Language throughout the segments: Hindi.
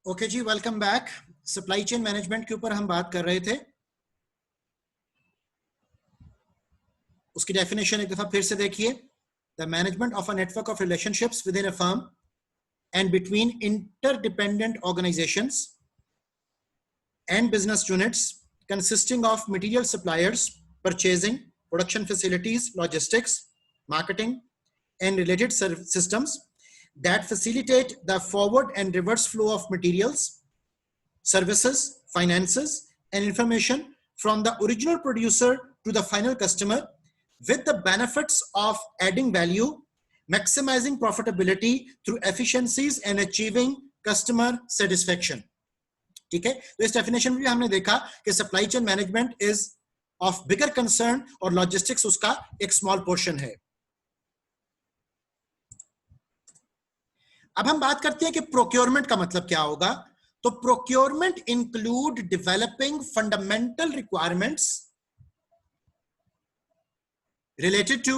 ओके जी, welcome back. Supply chain management के ऊपर हम बात कर रहे थे। उसकी डेफिनेशन एक दफा फिर से देखिए। The management of a network of relationships with in a firm and between interdependent organisations and business units consisting of material suppliers, purchasing, production facilities, logistics, marketing, and related systems that facilitate the forward and reverse flow of materials, services, finances, and information from the original producer to the final customer with the benefits of adding value, maximizing profitability through efficiencies and achieving customer satisfaction. ठीक है, तो इस डेफिनेशन में भी हमने देखा कि supply chain management is of bigger concern और लॉजिस्टिक्स उसका एक स्मॉल पोर्शन है। अब हम बात करते हैं कि प्रोक्योरमेंट का मतलब क्या होगा। तो procurement include developing fundamental requirements related to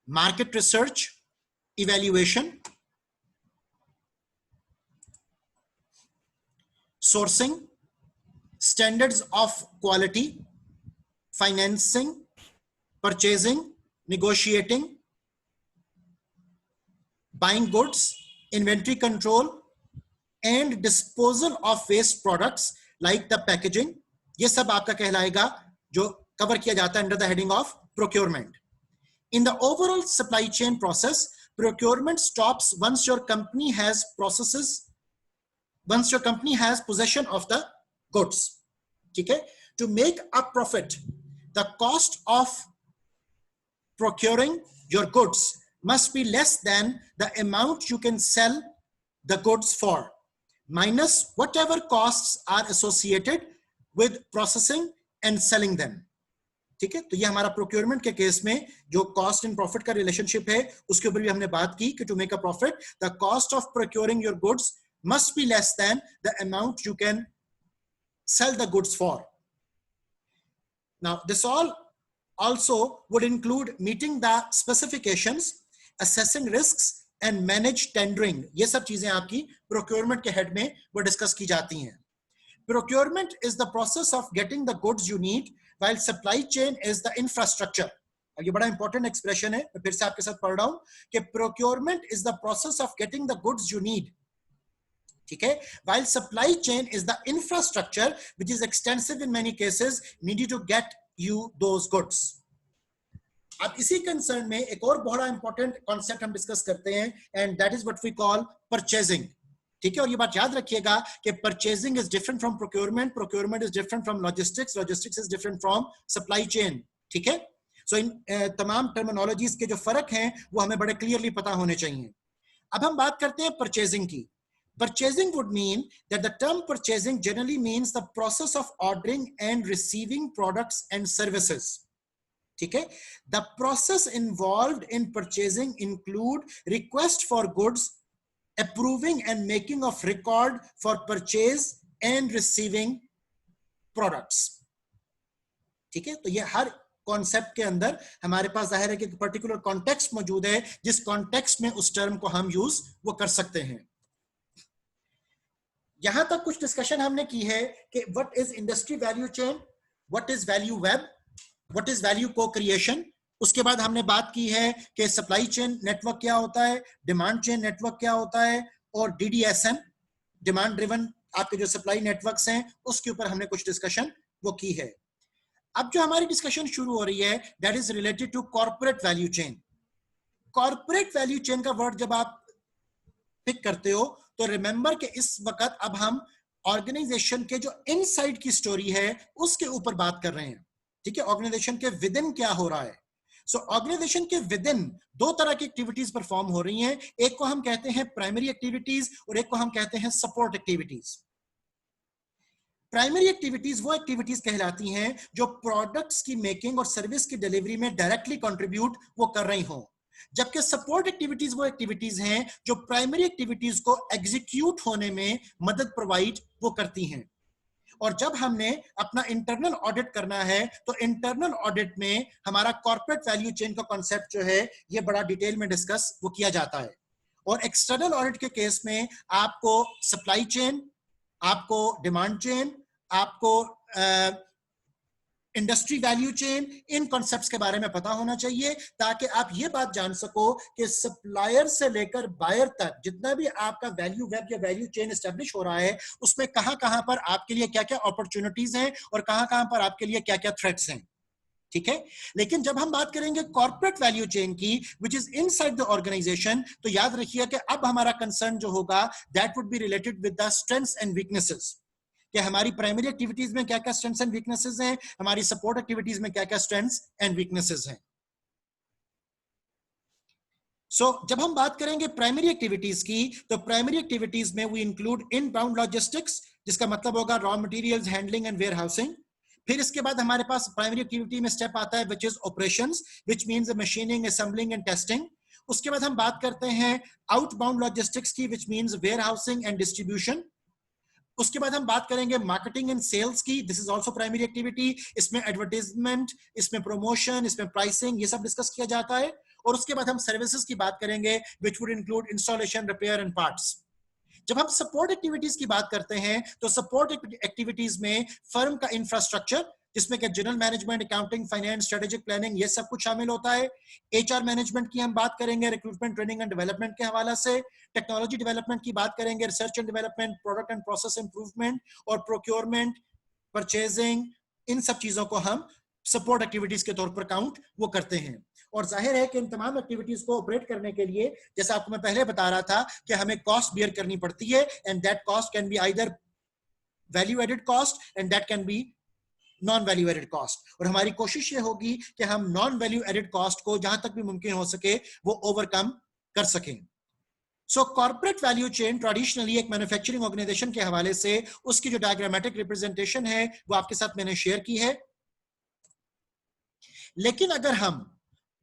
market research, evaluation, sourcing, standards of quality, financing, purchasing, negotiating, buying goods, inventory control, and disposal of waste products like the packaging. ये सब आपका कहलाएगा जो कवर किया जाता है under the heading of procurement. In the overall supply chain process, procurement stops once your company has possession of the goods. ठीक है, to make a profit, the cost of procuring your goods must be less than the amount you can sell the goods for, minus whatever costs are associated with processing and selling them. ठीक है, तो ये हमारा प्रोक्योरमेंट के केस में जो कॉस्ट एंड प्रॉफिट का रिलेशनशिप है उसके ऊपर भी हमने बात की कि to make a profit the cost of procuring your goods must be less than the amount you can sell the goods for. Now, this all also would include meeting the specifications, assessing risks, and manage tendering. ये सब चीजें आपकी procurement के head में वो discuss की जाती हैं. Procurement is the process of getting the goods you need, while supply chain is the infrastructure. ये बड़ा important expression है, मैं फिर से आपके साथ पढ़ रहा हूँ कि procurement is the process of getting the goods you need. ठीक है, while supply chain is the infrastructure which is extensive in many cases needed to get you those goods. अब इसी कंसर्न में एक और बड़ा इंपॉर्टेंट कॉन्सेप्ट हम डिस्कस करते हैं and that is what we call purchasing. ठीक है, और ये बात याद रखिएगा कि purchasing is different from procurement, procurement is different from logistics, logistics is different from supply chain. ठीक है, सो इन तमाम टर्मिनोलॉजीज के जो फर्क हैं वो हमें बड़े क्लियरली पता होने चाहिए. अब हम बात करते हैं परचेजिंग की. Purchasing would mean that the term purchasing generally means the process of ordering and receiving products and services. ठीक है, the process involved in purchasing include request for goods, approving and making of record for purchase and receiving products. ठीक है, तो ये हर कॉन्सेप्ट के अंदर हमारे पास जाहिर है कि एक पर्टिकुलर कॉन्टेक्स्ट मौजूद है जिस कॉन्टेक्स्ट में उस टर्म को हम यूज वो कर सकते हैं. यहां तक कुछ डिस्कशन हमने की है कि what is industry value chain, what is value web, what is value को क्रिएशन. उसके बाद हमने बात की है कि सप्लाई चेन नेटवर्क क्या होता है, डिमांड चेन नेटवर्क क्या होता है, और डीडीएसएन, डिमांड ड्रिवन आपके जो सप्लाई नेटवर्क्स हैं उसके ऊपर हमने कुछ डिस्कशन वो की है. अब जो हमारी डिस्कशन शुरू हो रही है that is related to corporate value chain. Corporate value chain का वर्ड जब आप पिक करते हो तो रिमेंबर कि इस वक्त अब हम ऑर्गेनाइजेशन के जो इनसाइड की स्टोरी है उसके ऊपर बात कर रहे हैं. ठीक है, ऑर्गेनाइजेशन के विद इन क्या हो रहा है. सो ऑर्गेनाइजेशन के विद इन दो तरह की एक्टिविटीज परफॉर्म हो रही हैं. एक को हम कहते हैं प्राइमरी एक्टिविटीज और एक को हम कहते हैं सपोर्ट एक्टिविटीज. प्राइमरी एक्टिविटीज वो एक्टिविटीज कहलाती हैं जो प्रोडक्ट्स की मेकिंग और सर्विस की डिलीवरी में डायरेक्टली कंट्रीब्यूट वो कर रही हों, जबकि सपोर्ट एक्टिविटीज वो एक्टिविटीज हैं जो प्राइमरी एक्टिविटीज को एग्जीक्यूट होने में मदद प्रोवाइड वो करती हैं. और जब हमने अपना इंटरनल ऑडिट करना है तो इंटरनल ऑडिट में हमारा कॉर्पोरेट वैल्यू चेन का कॉन्सेप्ट जो है ये बड़ा डिटेल में डिस्कस वो किया जाता है. और एक्सटर्नल ऑडिट के केस में आपको सप्लाई चेन, आपको डिमांड चेन, आपको इंडस्ट्री वैल्यू चेन, इन कॉन्सेप्ट्स के बारे में पता होना चाहिए ताकि आप ये बात जान सको कि सप्लायर से लेकर बायर तक जितना भी आपका वैल्यू वेब या वैल्यू चेन एस्टेब्लिश हो रहा है उसमें कहां-कहां पर आपके लिए क्या-क्या अपॉर्चुनिटीज हैं और कहां-कहां पर आपके लिए क्या-क्या थ्रेट्स हैं, ठीक है। लेकिन जब हम बात करेंगे कॉर्पोरेट वैल्यू चेन की which is inside the organisation, तो याद रखिए कि अब हमारा कंसर्न जो होगा that would be related with the strengths and weaknesses, कि हमारी प्राइमरी एक्टिविटीज में क्या-क्या स्ट्रेंथ्स एंड वीकनेसेस हैं, हमारी सपोर्ट एक्टिविटीज में क्या-क्या स्ट्रेंथ्स एंड वीकनेसेस हैं। जब हम बात करेंगे प्राइमरी एक्टिविटीज की, तो प्राइमरी एक्टिविटीज में वी इंक्लूड इनबाउंड लॉजिस्टिक्स, जिसका मतलब होगा raw materials handling and warehousing. फिर इसके बाद हमारे पास प्राइमरी एक्टिविटी में स्टेप आता है which is operations, which means machining, assembling and testing. उसके बाद हम बात करते हैं आउटबाउंड लॉजिस्टिक्स की, which means warehousing and distribution. उसके बाद हम बात करेंगे मार्केटिंग एंड सेल्स की, this is also primary activity. इसमें एडवर्टाइजमेंट, इसमें प्रमोशन, इसमें प्राइसिंग, ये सब डिस्कस किया जाता है। और उसके बाद हम सर्विसेज की बात करेंगे which would include installation, repair and parts. जब हम सपोर्ट एक्टिविटीज की बात करते हैं तो सपोर्ट एक्टिविटीज में फर्म का इंफ्रास्ट्रक्चर, जिसमें कि general management, accounting, finance, strategic planning, ये सब कुछ शामिल होता है। एचआर मैनेजमेंट की हम बात करेंगे रिक्रूटमेंट, ट्रेनिंग एंड डेवलपमेंट के हवाले से। टेक्नोलॉजी डेवलपमेंट की बात करेंगे research and development, product and process improvement और प्रोक्योरमेंट, परचेजिंग, इन सब चीजों को हम सपोर्ट एक्टिविटीज के तौर पर काउंट वो करते हैं। और जाहिर है कि इन तमाम एक्टिविटीज को ऑपरेट करने के लिए, जैसा आपको मैं पहले बता रहा था, कि हमें कॉस्ट बियर करनी पड़ती है, and that cost can be either value added cost and that can be non value added cost. और हमारी कोशिश ये होगी कि हम नॉन वैल्यू एडेड कॉस्ट को जहां तक भी मुमकिन हो सके वो ओवरकम कर सकें। सो कॉर्पोरेट वैल्यू चेन ट्रेडिशनली एक मैन्युफैक्चरिंग ऑर्गेनाइजेशन के हवाले से उसकी जो डायग्रामेटिक रिप्रेजेंटेशन है वो आपके साथ मैंने शेयर की है। लेकिन अगर हम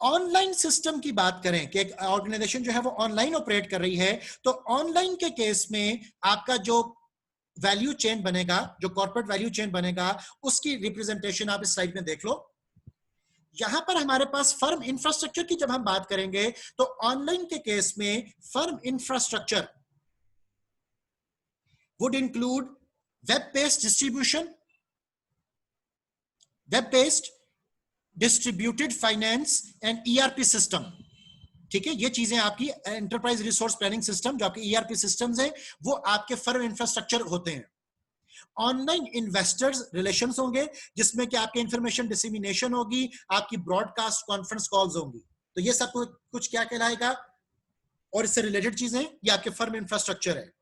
ऑनलाइन सिस्टम की बात करें कि एक ऑर्गेनाइजेशन जो है वो ऑनलाइन ऑपरेट कर रही है, तो ऑनलाइन के केस में आपका जो वैल्यू चेन बनेगा, जो कॉर्पोरेट वैल्यू चेन बनेगा, उसकी रिप्रेजेंटेशन आप इस स्लाइड में देख लो। यहां पर हमारे पास फर्म इंफ्रास्ट्रक्चर की जब हम बात करेंगे तो ऑनलाइन के केस में firm infrastructure would include web based distribution, web based distributed finance and ERP system. ठीक है, ये चीजें आपकी एंटरप्राइज रिसोर्स प्लानिंग सिस्टम, जो आपके ईआरपी सिस्टम्स हैं, वो आपके फर्म इंफ्रास्ट्रक्चर होते हैं। ऑनलाइन इन्वेस्टर्स रिलेशंस होंगे, जिसमें कि आपके इंफॉर्मेशन डिसेमिनेशन होगी, आपकी ब्रॉडकास्ट कॉन्फ्रेंस कॉल्स होंगी। तो ये सब कुछ क्या कहलाएगा, और इससे रिलेटेड चीजें, ये आपके फर्म इंफ्रास्ट्रक्चर है।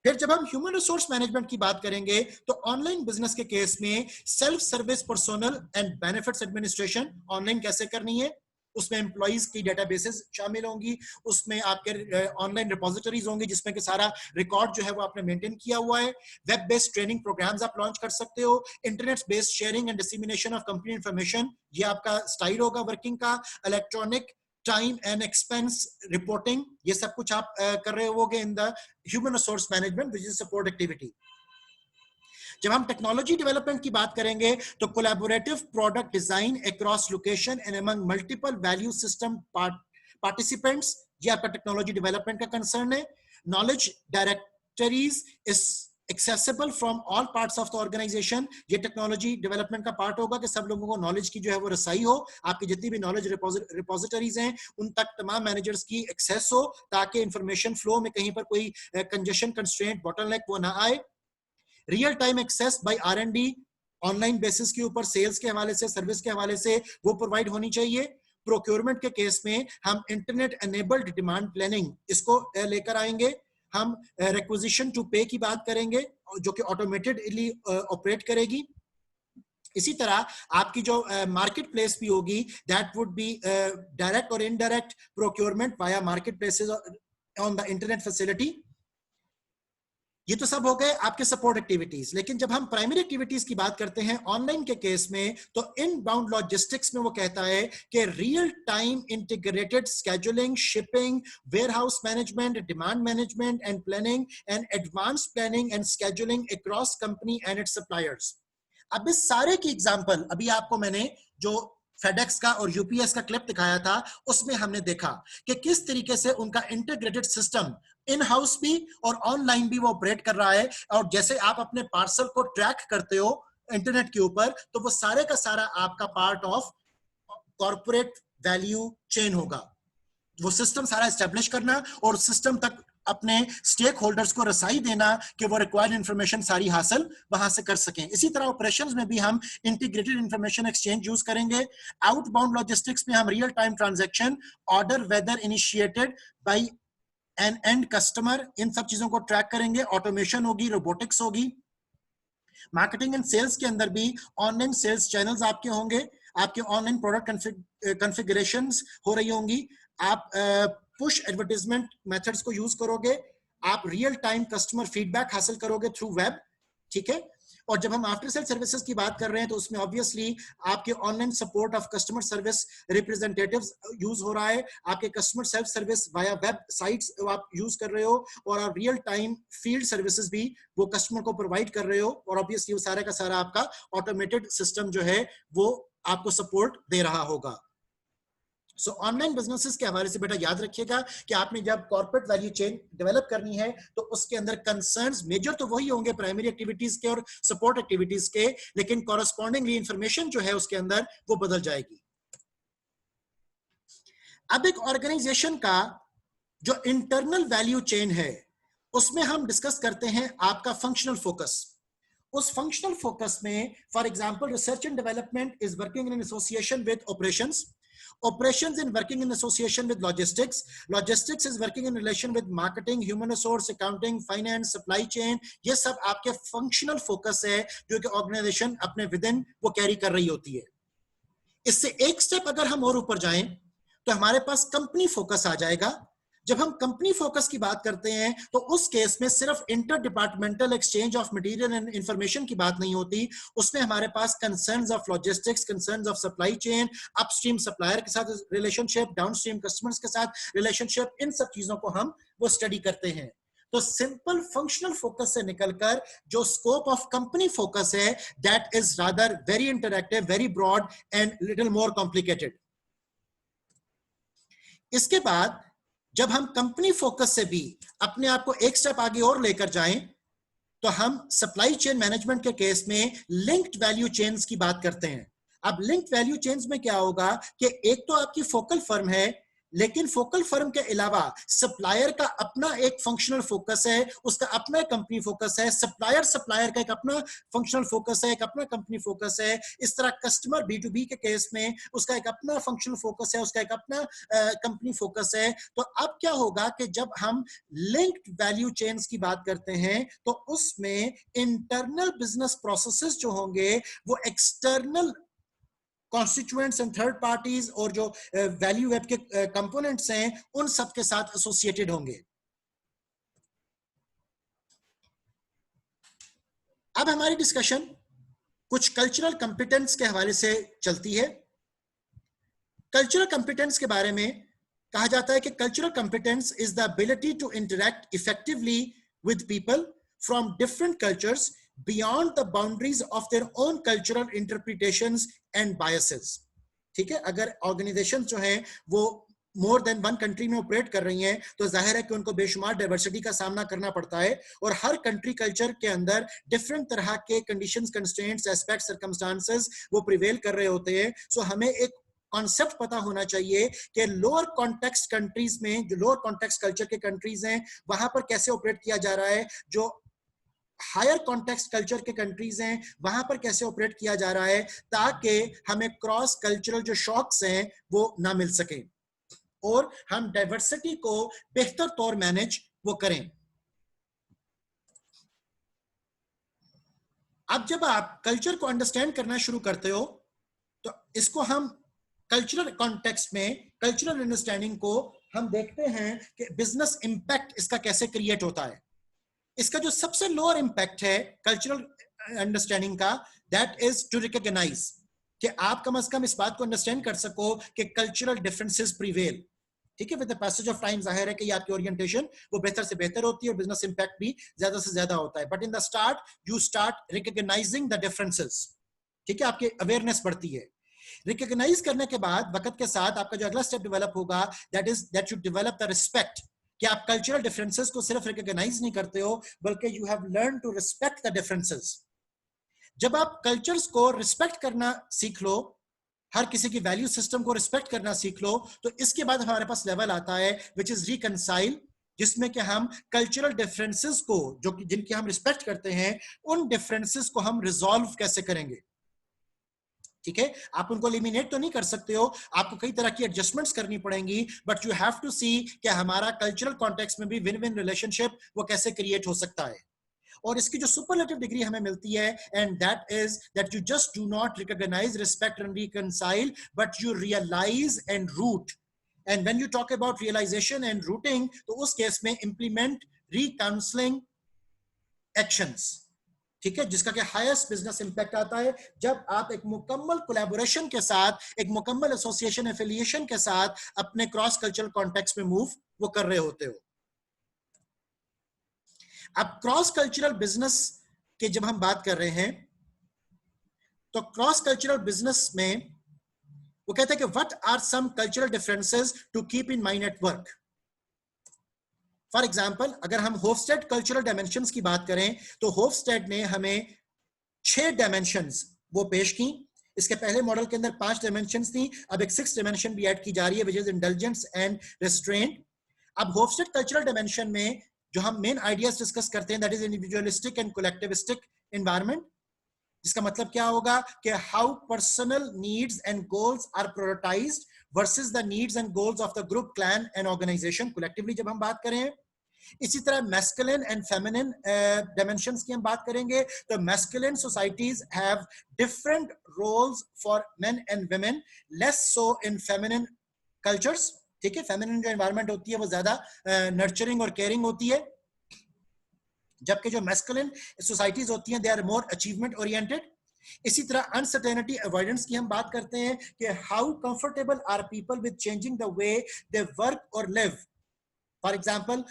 फिर जब हम ह्यूमन रिसोर्स मैनेजमेंट की बात करेंगे तो ऑनलाइन बिजनेस के केस में self service personnel and benefits administration online कैसे करनी है, उसमें एम्प्लॉइज की डेटाबेसेस शामिल होंगी, उसमें आपके ऑनलाइन रिपोजिटरीज होंगी जिसमें कि सारा रिकॉर्ड जो है वो आपने मेंटेन किया हुआ है। वेब बेस्ड ट्रेनिंग प्रोग्राम्स आप लॉन्च कर सकते हो। Internet based sharing and dissemination of company information, ये आपका स्टाइल होगा वर्किंग का। Electronic time and expense reporting, ये सब कुछ आप कर रहे होगे in the human resource management which is support activity. जब हम टेक्नोलॉजी डेवलपमेंट की बात करेंगे तो collaborative product design across location and among multiple value system participants, ये आपका टेक्नोलॉजी डेवलपमेंट का कंसर्न है। Knowledge directories is accessible from all parts of the organisation, ये टेक्नोलॉजी डेवलपमेंट का पार्ट होगा कि सब लोगों को नॉलेज की जो है वो रसाई हो, आपकी जितनी भी नॉलेज रिपोजिटरीज हैं उन तक तमाम मैनेजर्स की एक्सेस हो, ताकि इंफॉर्मेशन फ्लो में कहीं पर कोई कंजेशन, कंस्ट्रेंट, बॉटलनेक वो ना आए। Real time access by R and D online basis के ऊपर सेल्स के हवाले से, सर्विस के हवाले से वो प्रोवाइड होनी चाहिए। प्रोक्योरमेंट के केस में हम इंटरनेट एनेबल्ड डिमांड प्लानिंग इसको लेकर आएंगे। हम रिक्विजिशन टू पे की बात करेंगे जो कि ऑटोमेटेडली ऑपरेट करेगी। इसी तरह आपकी जो मार्केट प्लेस भी होगी, दैट वुड बी डायरेक्ट और indirect procurement via market places on the internet facility. ये तो सब हो गए आपके सपोर्ट एक्टिविटीज। लेकिन जब हम प्राइमरी एक्टिविटीज की बात करते हैं ऑनलाइन के केस में, तो इनबाउंड लॉजिस्टिक्स में वो कहता है कि real time integrated scheduling, shipping, warehouse management, demand management and planning and advance planning and scheduling across company and it's suppliers. अब इस सारे की एग्जांपल अभी आपको मैंने जो फेडेक्स का और यूपीएस का क्लिप दिखाया था, उसमें हमने देखा कि किस तरीके से उनका इंटीग्रेटेड सिस्टम इन हाउस भी और ऑनलाइन भी वो ऑपरेट कर रहा है। और जैसे आप अपने पार्सल को ट्रैक करते हो इंटरनेट के ऊपर, तो वो सारे का सारा आपका part of corporate value chain होगा। वो सिस्टम सारा एस्टेब्लिश करना और सिस्टम तक अपने स्टेक होल्डर्स को रसाई देना कि वो रिक्वायर्ड इंफॉर्मेशन सारी हासिल वहां से कर सकें। इसी तरह ऑपरेशंस में भी हम इंटीग्रेटेड इंफॉर्मेशन एक्सचेंज यूज करेंगे। आउटबाउंड लॉजिस्टिक्स में हम real time transaction, order whether initiated by an end customer, इन सब चीजों को ट्रैक करेंगे। ऑटोमेशन होगी, रोबोटिक्स होगी। मार्केटिंग एंड सेल्स के अंदर भी ऑनलाइन सेल्स चैनल्स आपके होंगे, आपके ऑनलाइन प्रोडक्ट कॉन्फ़िगरेशंस हो रही होंगी, आप पुश एडवर्टाइजमेंट मेथड्स को यूज करोगे, आप रियल टाइम कस्टमर फीडबैक हासिल करोगे थ्रू वेब, ठीक है। और जब हम आफ्टर सेल सर्विसेज की बात कर रहे हैं तो उसमें ऑब्वियसली आपके online support of customer service representatives use हो रहा है, आपके customer self service via web sites आप यूज कर रहे हो, और आप रियल टाइम फील्ड सर्विसेज भी वो कस्टमर को प्रोवाइड कर रहे हो, और ऑब्वियसली वो सारा का सारा आपका ऑटोमेटेड सिस्टम जो है वो आपको सपोर्ट दे रहा होगा। सो ऑनलाइन बिजनेसेस के हवाले से बेटा याद रखिएगा कि आपने जब कॉर्पोरेट वैल्यू चेन डेवलप करनी है तो उसके अंदर कंसर्न्स मेजर तो वही होंगे प्राइमरी एक्टिविटीज के और सपोर्ट एक्टिविटीज के, लेकिन कॉरेस्पॉन्डिंगली इंफॉर्मेशन जो है उसके अंदर वो बदल जाएगी। अब एक ऑर्गेनाइजेशन का जो इंटरनल वैल्यू चेन है उसमें हम डिस्कस करते हैं आपका फंक्शनल फोकस। उस फंक्शनल फोकस में for example research and development is working in association with operations, operations in working in association with logistics, logistics is working in relation with marketing, human resource, accounting, finance, supply chain। ये सब आपके functional focus है जो कि organization अपने within वो कैरी कर रही होती है। इससे एक स्टेप अगर हम और ऊपर जाएं तो हमारे पास कंपनी फोकस आ जाएगा। जब हम कंपनी फोकस की बात करते हैं तो उस केस में सिर्फ inter departmental exchange of material and information की बात नहीं होती, उसमें हमारे पास concerns of logistics, concerns of supply chain, upstream supplier के साथ रिलेशनशिप, डाउनस्ट्रीम कस्टमर्स के साथ रिलेशनशिप, इन सब चीजों को हम वो स्टडी करते हैं। तो सिंपल फंक्शनल फोकस से निकलकर जो स्कोप ऑफ कंपनी फोकस है that is rather very interactive, very broad and little more complicated. इसके बाद जब हम कंपनी फोकस से भी अपने आप को एक स्टेप आगे और लेकर जाएं तो हम सप्लाई चेन मैनेजमेंट के केस में लिंक्ड वैल्यू चेन्स की बात करते हैं। अब लिंक्ड वैल्यू चेन्स में क्या होगा कि एक तो आपकी फोकल फर्म है, लेकिन फोकल फर्म के अलावा सप्लायर का अपना एक फंक्शनल फोकस है, उसका अपना कंपनी फोकस है, सप्लायर का एक अपना फंक्शनल फोकस है, एक अपना कंपनी फोकस है। इस तरह कस्टमर B2B के केस में उसका एक अपना फंक्शनल फोकस है, उसका एक अपना कंपनी फोकस है। तो अब क्या होगा कि जब हम लिंक्ड वैल्यू चेन्स की बात करते हैं तो उसमें इंटरनल बिजनेस प्रोसेसेस जो होंगे वो external constituents and third parties और जो वैल्यू वेब के कंपोनेंट्स हैं उन सब के साथ एसोसिएटेड होंगे। अब हमारी डिस्कशन कुछ कल्चरल कंपिटेंस के हवाले से चलती है। कल्चरल कंपिटेंस के बारे में कहा जाता है कि cultural competence is the ability to interact effectively with people from different cultures beyond the boundaries of their own cultural interpretations and biases। ठीक है, अगर ऑर्गेनाइजेशन जो है वो मोर देन वन कंट्री में ऑपरेट कर रही हैं तो जाहिर है कि उनको बेशुमार डाइवर्सिटी का सामना करना पड़ता है, और हर कंट्री कल्चर के अंदर डिफरेंट तरह के कंडीशंस, कंस्ट्रेंट्स, एस्पेक्ट्स, सर्कमस्टांसेस वो प्रिवेल कर रहे होते हैं। सो हमें एक कॉन्सेप्ट पता होना चाहिए कि लोअर कॉन्टेक्स्ट कंट्रीज में, जो लोअर कॉन्टेक्स्ट कल्चर के कंट्रीज हैं, वहां पर कैसे ऑपरेट किया जा रहा है, जो हायर कॉन्टेक्स्ट कल्चर के कंट्रीज हैं वहां पर कैसे ऑपरेट किया जा रहा है, ताकि हमें क्रॉस कल्चरल जो शॉक्स हैं वो ना मिल सके और हम डाइवर्सिटी को बेहतर तौर मैनेज वो करें। अब जब आप कल्चर को अंडरस्टैंड करना शुरू करते हो तो इसको हम कल्चरल कॉन्टेक्स्ट में, कल्चरल अंडरस्टैंडिंग को हम देखते हैं कि बिजनेस इंपैक्ट इसका कैसे क्रिएट होता है। इसका जो सबसे लोअर इंपैक्ट है कल्चरल अंडरस्टैंडिंग का, दैट इज टू रिकॉग्नाइज कि आप कम से कम इस बात को अंडरस्टैंड कर सको कि कल्चरल डिफरेंसेस प्रिवेल। ठीक है, with the passage of time जाहिर है कि आपकी ओरिएंटेशन वो बेहतर से बेहतर होती है और बिजनेस इंपैक्ट भी ज्यादा से ज्यादा होता है, but in the start you start recognising the differences. ठीक है, आपकी अवेयरनेस बढ़ती है। रिकॉग्नाइज करने के बाद वक्त के साथ आपका जो अगला स्टेप डेवलप होगा, that is that you develop the respect, कि आप कल्चरल डिफरेंसेस को सिर्फ रिकॉग्नाइज नहीं करते हो, बल्कि you have learn to respect the differences. जब आप कल्चर्स को रिस्पेक्ट करना सीख लो, हर किसी की वैल्यू सिस्टम को रिस्पेक्ट करना सीख लो, तो इसके बाद हमारे पास लेवल आता है विच इज रिकंसाइल, जिसमें कि हम कल्चरल डिफरेंसेस को, जो कि जिनकी हम रिस्पेक्ट करते हैं, उन डिफरेंसेस को हम रिजॉल्व कैसे करेंगे। ठीक है, आप उनको एलिमिनेट तो नहीं कर सकते हो, आपको कई तरह की एडजस्टमेंट्स करनी पड़ेंगी, बट यू हैव टू सी कि हमारा कल्चरल कॉन्टेक्स्ट में भी विन विन रिलेशनशिप वो कैसे क्रिएट हो सकता है। और इसकी जो सुपरलेटिव डिग्री हमें मिलती है, and that is that you just do not recognise, respect and reconcile, but you realise and root. And when you talk about realisation and routing, तो उस केस में इंप्लीमेंट रिकाउंसलिंग एक्शंस, ठीक है, जिसका कि हाईएस्ट बिजनेस इंपैक्ट आता है जब आप एक मुकम्मल कोलैबोरेशन के साथ, एक मुकम्मल एसोसिएशन एफिलिएशन के साथ अपने क्रॉस कल्चरल कॉन्टेक्स्ट में मूव वो कर रहे होते हो। अब क्रॉस कल्चरल बिजनेस के जब हम बात कर रहे हैं, तो क्रॉस कल्चरल बिजनेस में वो कहते हैं कि what are some cultural differences to keep in mind at work. For example, अगर हम होफस्टेड कल्चरल डायमेंशंस की बात करें, तो होफस्टेड ने हमें 6 डायमेंशंस वो पेश की। इसके पहले मॉडल के अंदर 5 डायमेंशंस थी, अब एक 6th डायमेंशन भी ऐड की जा रही है, which is intelligence and restaurant. अब होफस्टेड कल्चरल डायमेंशन में जो हम मेन आइडियाज डिस्कस करते हैं, that is individualistic and collectivistic environment, जिसका मतलब क्या होगा कि how personal needs and goals are prioritised versus the needs and goals of the group, clan and organisation collectively जब हम बात करें। इसी तरह मैस्कुलिन एंड फेमिनिन डायमेंशंस की हम बात करेंगे, तो masculine societies have different roles for men and women, less so in feminine cultures. ठीक है, फेमिनिन जो एनवायरनमेंट होती है वो ज्यादा नर्चरिंग और केयरिंग होती है, जबकि जो मैस्कुलिन सोसाइटीज होती हैं they are more achievement oriented. इसी तरह अनसर्टेनिटी अवॉइडेंस की हम बात करते हैं कि how comfortable are people with changing the way they work और लिव। फॉर एग्जाम्पल,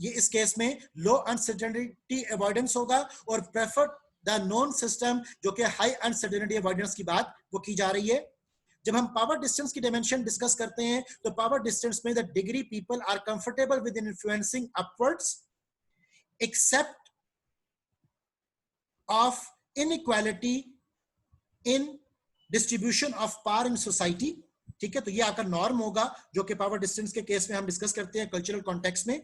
ये इस केस में लो अनसर्टेनिटी अवॉइडेंस होगा और प्रेफर द नॉन सिस्टम, जो कि हाई अनसर्टेनिटी अवॉइडेंस की बात वो की जा रही है। जब हम पावर डिस्टेंस की डायमेंशन डिस्कस करते हैं, तो पावर डिस्टेंस में the degree people are comfortable with influencing upwards accept of inequality in distribution of power in society. ठीक है, तो ये आकर नॉर्म होगा, जो कि पावर डिस्टेंस के केस में हम डिस्कस करते हैं कल्चरल कॉन्टेक्स्ट में।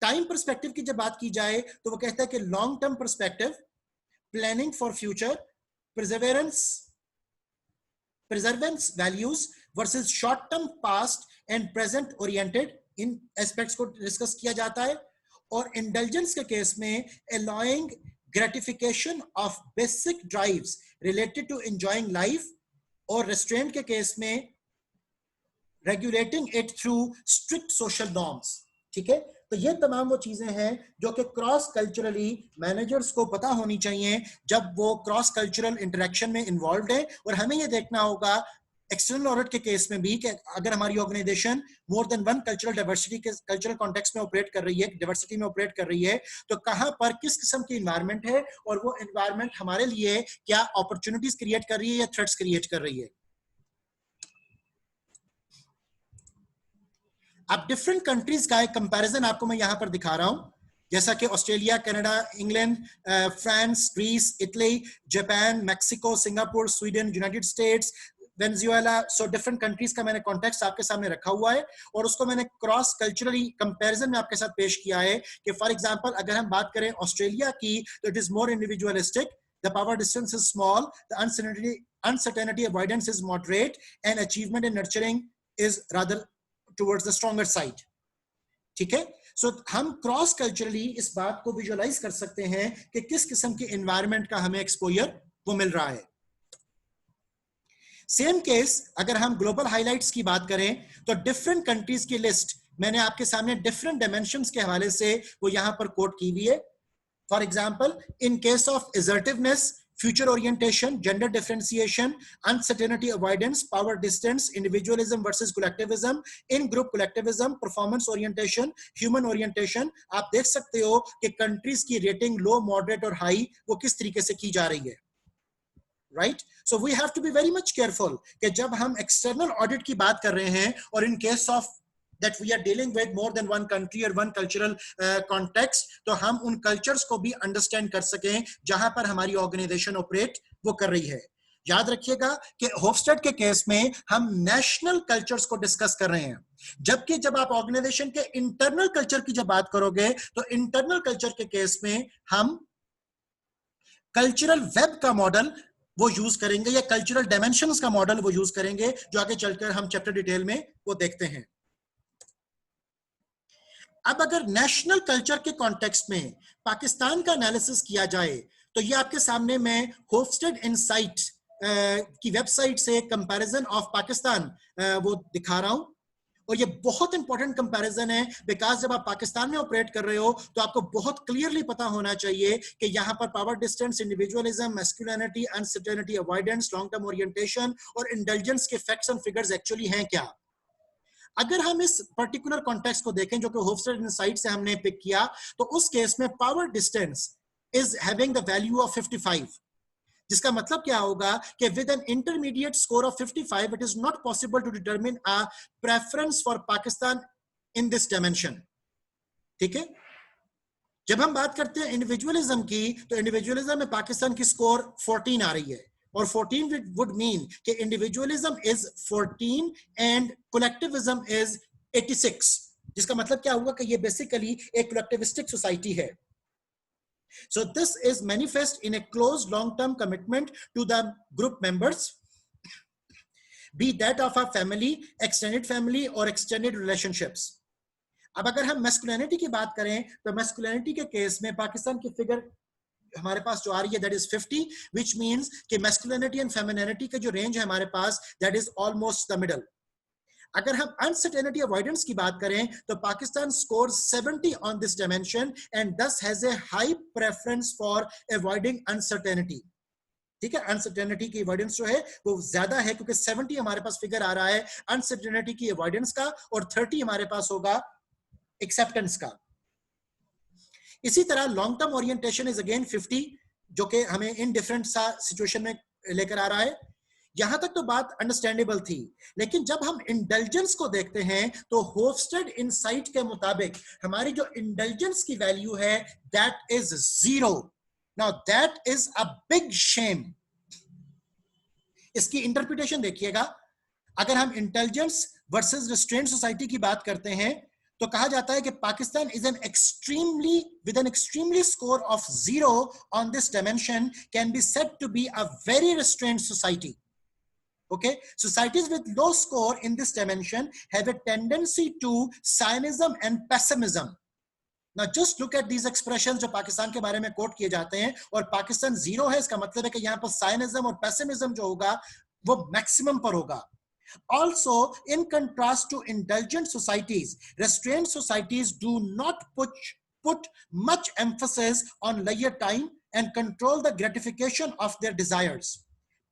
टाइम पर्सपेक्टिव की जब बात की जाए, तो वो कहता है कि long term perspective, planning for future, perseverance values versus short term past and present oriented, in aspects को डिस्कस किया जाता है। और इंडल्जेंस के केस में allowing gratification of basic drives related to enjoying life, और रेस्ट्रेंट के केस में regulating it through strict social norms. ठीक है, तो ये तमाम वो चीजें हैं जो कि क्रॉस कल्चरली मैनेजर्स को पता होनी चाहिए जब वो क्रॉस कल्चरल इंटरेक्शन में इन्वॉल्व है। और हमें ये देखना होगा एक्सटर्नल ऑडिट के केस में भी कि अगर हमारी organisation more than one cultural diversity के कल्चरल कॉन्टेक्स्ट में ऑपरेट कर रही है, डाइवर्सिटी में ऑपरेट कर रही है, तो कहां पर किस किस्म की एनवायरनमेंट है और वो एनवायरनमेंट हमारे लिए क्या अपॉर्चुनिटीज क्रिएट कर रही है या थ्रेट्स क्रिएट कर रही है। अब डिफरेंट कंट्रीज का एक कंपैरिजन आपको मैं यहां पर दिखा रहा हूं, जैसा कि Australia, Canada, England, France, Greece, Italy, Japan, Mexico, Singapore, Sweden, United States, Venezuela. So different countries का मैंने कॉन्टेक्स्ट आपके सामने रखा हुआ है और उसको मैंने क्रॉस कल्चरली कंपैरिजन में आपके साथ पेश किया है कि फॉर एग्जांपल अगर हम बात करें ऑस्ट्रेलिया की, तो it is more individualistic, the power distance is small, the uncertainty avoidance is moderate and achievement in nurturing is rather towards the stronger side। ठीक है, सो हम क्रॉस कल्चरली इस बात को विजुअलाइज कर सकते हैं कि किस किस्म के एनवायरनमेंट का हमें एक्सपोजर वो मिल रहा है। सेम केस अगर हम ग्लोबल हाइलाइट्स की बात करें, तो डिफरेंट कंट्रीज की लिस्ट मैंने आपके सामने डिफरेंट डायमेंशंस के हवाले से वो यहां पर कोट की हुई है। For example, in case of assertiveness, future orientation, gender differentiation, uncertainty avoidance, power distance, individualism versus collectivism, in group collectivism, performance orientation, human orientation, आप देख सकते हो कि कंट्रीज की रेटिंग लो, मॉडरेट और हाई वो किस तरीके से की जा रही है। Right? So we have to be very much careful कि जब हम एक्सटर्नल ऑडिट की बात कर रहे हैं और in case of that we are dealing with more than one country or one cultural context, तो हम उन cultures को भी understand कर सकें जहां पर हमारी organization operate वो कर रही है। याद रखिएगा कि होफस्टेड के केस में हम नेशनल कल्चर्स को डिस्कस कर रहे हैं, जबकि जब आप ऑर्गेनाइजेशन के इंटरनल कल्चर की जब बात करोगे तो इंटरनल कल्चर के केस में हम कल्चरल वेब का मॉडल वो यूज करेंगे या कल्चरल डायमेंशंस का मॉडल वो यूज करेंगे, जो आगे चलकर हम चैप्टर डिटेल में वो देखते हैं। अब अगर नेशनल कल्चर के कॉन्टेक्स्ट में पाकिस्तान का एनालिसिस किया जाए तो ये आपके सामने मैं होफस्टेड इनसाइट की वेबसाइट से कंपैरिजन ऑफ पाकिस्तान वो दिखा रहा हूं, और ये बहुत इंपॉर्टेंट कंपैरिजन है बिकॉज जब आप पाकिस्तान में ऑपरेट कर रहे हो तो आपको बहुत क्लियरली पता होना चाहिए कि यहाँ पर power distance, individualism, masculinity, uncertainty, avoidance, long term orientation और इंडल्जेंस के फैक्ट्स एंड फिगर्स एक्चुअली हैं क्या। अगर हम इस पर्टिकुलर कॉन्टेक्स्ट को देखें जो कि होफस्टेड इनसाइट से हमने पिक किया, तो उस केस में power distance is having the value of 55, जिसका मतलब क्या होगा कि with an intermediate score of 55 it is not possible to determine a preference for Pakistan in this dimension. ठीक है, जब हम बात करते हैं इंडिविजुअलिज्म की, तो इंडिविजुअलिज्म में पाकिस्तान की स्कोर 14 आ रही है, और 14 would mean कि individualism is 14 and collectivism is 86, जिसका मतलब क्या हुआ कि ये बेसिकली एक collectivistic society है। So this is manifest in a close long-term commitment to the group members, be that of a family, extended family or extended relationships. अब अगर हम मैस्कुलिनिटी की बात करें तो मैस्कुलिनिटी के केस में पाकिस्तान की फिगर हमारे पास जो आ रही है दैट इज 50, which means कि मैस्कुलिनिटी एंड फेमिनिनिटी का जो रेंज है हमारे पास that is almost the middle. अगर हम अनसर्टेनिटी अवॉइडेंस की बात करें तो Pakistan score 70 on this dimension and thus has a high preference for avoiding uncertainty. ठीक है, अनसर्टेनिटी की अवॉइडेंस जो है वो ज्यादा है क्योंकि 70 हमारे पास फिगर आ रहा है अनसर्टेनिटी की अवॉइडेंस का और 30 हमारे पास होगा एक्सेप्टेंस का। इसी तरह long term orientation is again 50, जो कि हमें इन डिफरेंट सा सिचुएशन में लेकर आ रहा है। यहां तक तो बात अंडरस्टैंडेबल थी, लेकिन जब हम इंडल्जेंस को देखते हैं तो होफस्टेड इनसाइट के मुताबिक हमारी जो इंडल्जेंस की वैल्यू है that is 0। Now that is a big shame. इसकी इंटरप्रिटेशन देखिएगा, अगर हम इंटेलिजेंस वर्सेस रिस्ट्रेंट सोसाइटी की बात करते हैं तो कहा जाता है कि Pakistan is an extremely with an extremely score of 0 on this dimension can be said to be a very restraint society. Okay, societies with low score in this dimension have a tendency to cynicism and pessimism. Now just look at these expressions जो पाकिस्तान के बारे में कोट किए जाते हैं, और पाकिस्तान 0 है, इसका मतलब है कि यहाँ पर cynicism और pessimism जो होगा वो मैक्सिमम पर होगा। Also, in contrast to indulgent societies, restrained societies do not put much emphasis on leisure time and control the gratification of their desires.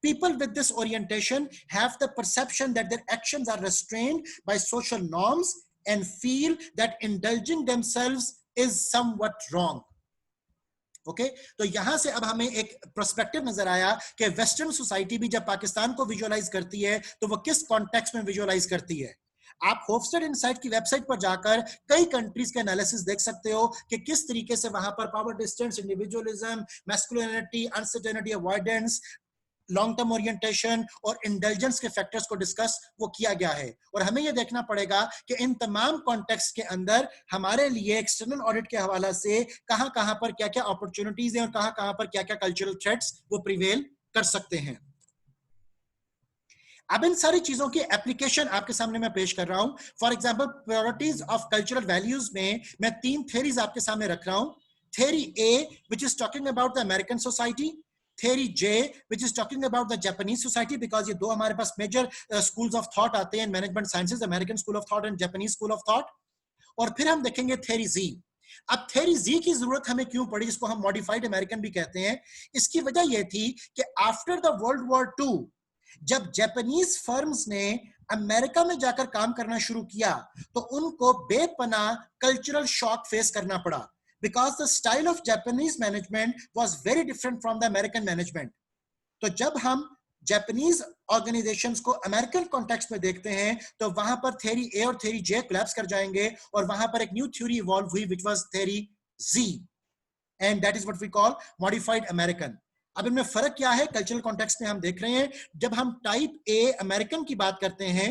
People with this orientation have the perception that their actions are restrained by social norms and feel that indulging themselves is somewhat wrong. Okay? तो यहां से अब हमें एक पर्सपेक्टिव नजर आया कि वेस्टर्न सोसाइटी भी जब पाकिस्तान को विजुअलाइज करती है तो वो किस कॉन्टेक्स्ट में विजुअलाइज करती है। आप होफस्टेड इनसाइट की वेबसाइट पर जाकर कई कंट्रीज के एनालिसिस देख सकते हो कि किस तरीके से वहां पर power distance, individualism, masculinity, uncertainty avoidance, long term orientation और इंडल्जेंस के फैक्टर्स को डिस्कस वो किया गया है। और हमें यह देखना पड़ेगा कि इन तमाम कॉन्टेक्स्ट के अंदर हमारे लिए एक्सटर्नल ऑडिट के हवाला से कहां-कहां पर क्या-क्या अपॉर्चुनिटीज हैं और कहां-कहां पर क्या-क्या कल्चरल थ्रेट्स वो प्रिवेल कर सकते हैं। अब इन सारी चीजों की एप्लीकेशन आपके सामने मैं पेश कर रहा हूं। For example, priorities of cultural values में मैं 3 थ्योरीज आपके सामने रख रहा हूं। Theory A which is talking about the American society, Theory J, which is talking about the Japanese society, because ये दो हमारे पास major schools of thought आते हैं, management sciences, American school of thought and Japanese school of thought। और फिर हम देखेंगे Theory Z। अब Theory Z की जरूरत हमें क्यों पड़ी, जिसको हम modified American भी कहते हैं। इसकी वजह यह थी कि after the World War II जब Japanese firms ने अमेरिका में जाकर काम करना शुरू किया तो उनको बेपनाह कल्चरल शॉक फेस करना पड़ा, because the style of Japanese management was very different from the American management. तो जब हम जापानीज ऑर्गेनाइजेशंस को अमेरिकन कॉन्टेक्स्ट में देखते हैं तो वहां पर थ्योरी ए और थ्योरी जे कोलैप्स कर जाएंगे और वहां पर एक न्यू थ्योरी इवॉल्व हुई which was theory G, and that is what we call modified American. अब इनमें फर्क क्या है कल्चरल कॉन्टेक्स्ट में हम देख रहे हैं, जब हम टाइप ए अमेरिकन की बात करते हैं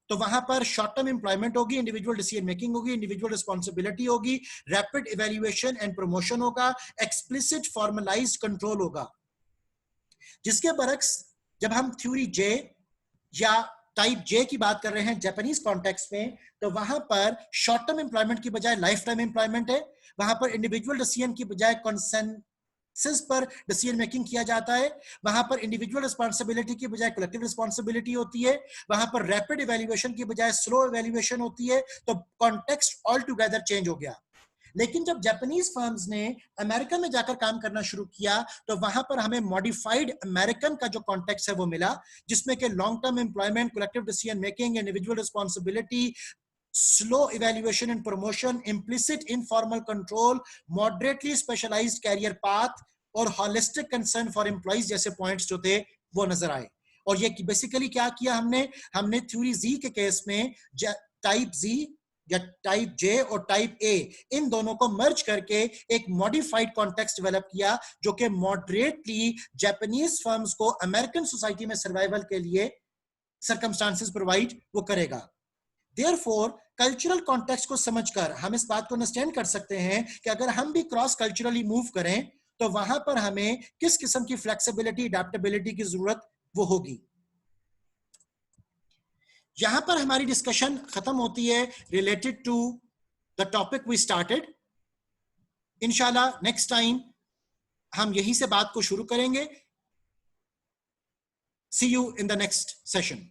तो वहां पर शॉर्ट टर्म एम्प्लॉयमेंट होगी, इंडिविजुअल डिसीजन मेकिंग होगी, इंडिविजुअल रिस्पॉन्सिबिलिटी होगी, रैपिड इवैल्यूएशन एंड प्रमोशन होगा, एक्सप्लिसिट फॉर्मलाइज्ड कंट्रोल होगा। जिसके बरक्स जब हम थ्योरी जे या टाइप जे की बात कर रहे हैं जापानीज कॉन्टेक्स्ट में, तो वहां पर शॉर्ट टर्म एम्प्लॉयमेंट की बजाय लाइफ टाइम एम्प्लॉयमेंट है, वहां पर इंडिविजुअल डिसीजन की बजाय कंसेंसस पर डिसीजन मेकिंग किया जाता है, वहां पर इंडिविजुअल रिस्पॉन्सिबिलिटी की बजाय कलेक्टिव रिस्पॉन्सिबिलिटी होती है, वहां पर रैपिड इवैल्यूएशन की बजाय स्लो इवैल्यूएशन होती है। तो कॉन्टेक्स्ट ऑल टुगेदर चेंज हो गया। लेकिन जब जापानीज फर्म्स ने अमेरिका में जाकर काम करना शुरू किया तो वहां पर हमें मॉडिफाइड अमेरिकन का जो कॉन्टेक्स्ट है वो मिला, जिसमें कि long term employment, collective decision making, individual responsibility, slow evaluation and promotion, implicit informal control, moderately specialized career path और holistic concern for employees जैसे पॉइंट्स जो थे वो नजर आए। और ये बेसिकली क्या किया हमने थ्योरी जी के केस में टाइप जी या टाइप जे और टाइप ए इन दोनों को मर्ज करके एक मॉडिफाइड कॉन्टेक्स्ट डेवलप किया जो कि मॉडरेटली जापानीज फर्म्स को अमेरिकन सोसाइटी में सर्वाइवल के लिए सर्कमस्टांसेस प्रोवाइड वो करेगा। Therefore, कल्चरल कॉन्टेक्स्ट को समझकर हम इस बात को अंडरस्टैंड कर सकते हैं कि अगर हम भी क्रॉस कल्चरली मूव करें तो वहां पर हमें किस किस्म की फ्लेक्सिबिलिटी, अडैप्टेबिलिटी की जरूरत वो होगी। यहां पर हमारी डिस्कशन खत्म होती है related to the topic we started. इंशाल्लाह नेक्स्ट टाइम हम यहीं से बात को शुरू करेंगे। See you in the next session.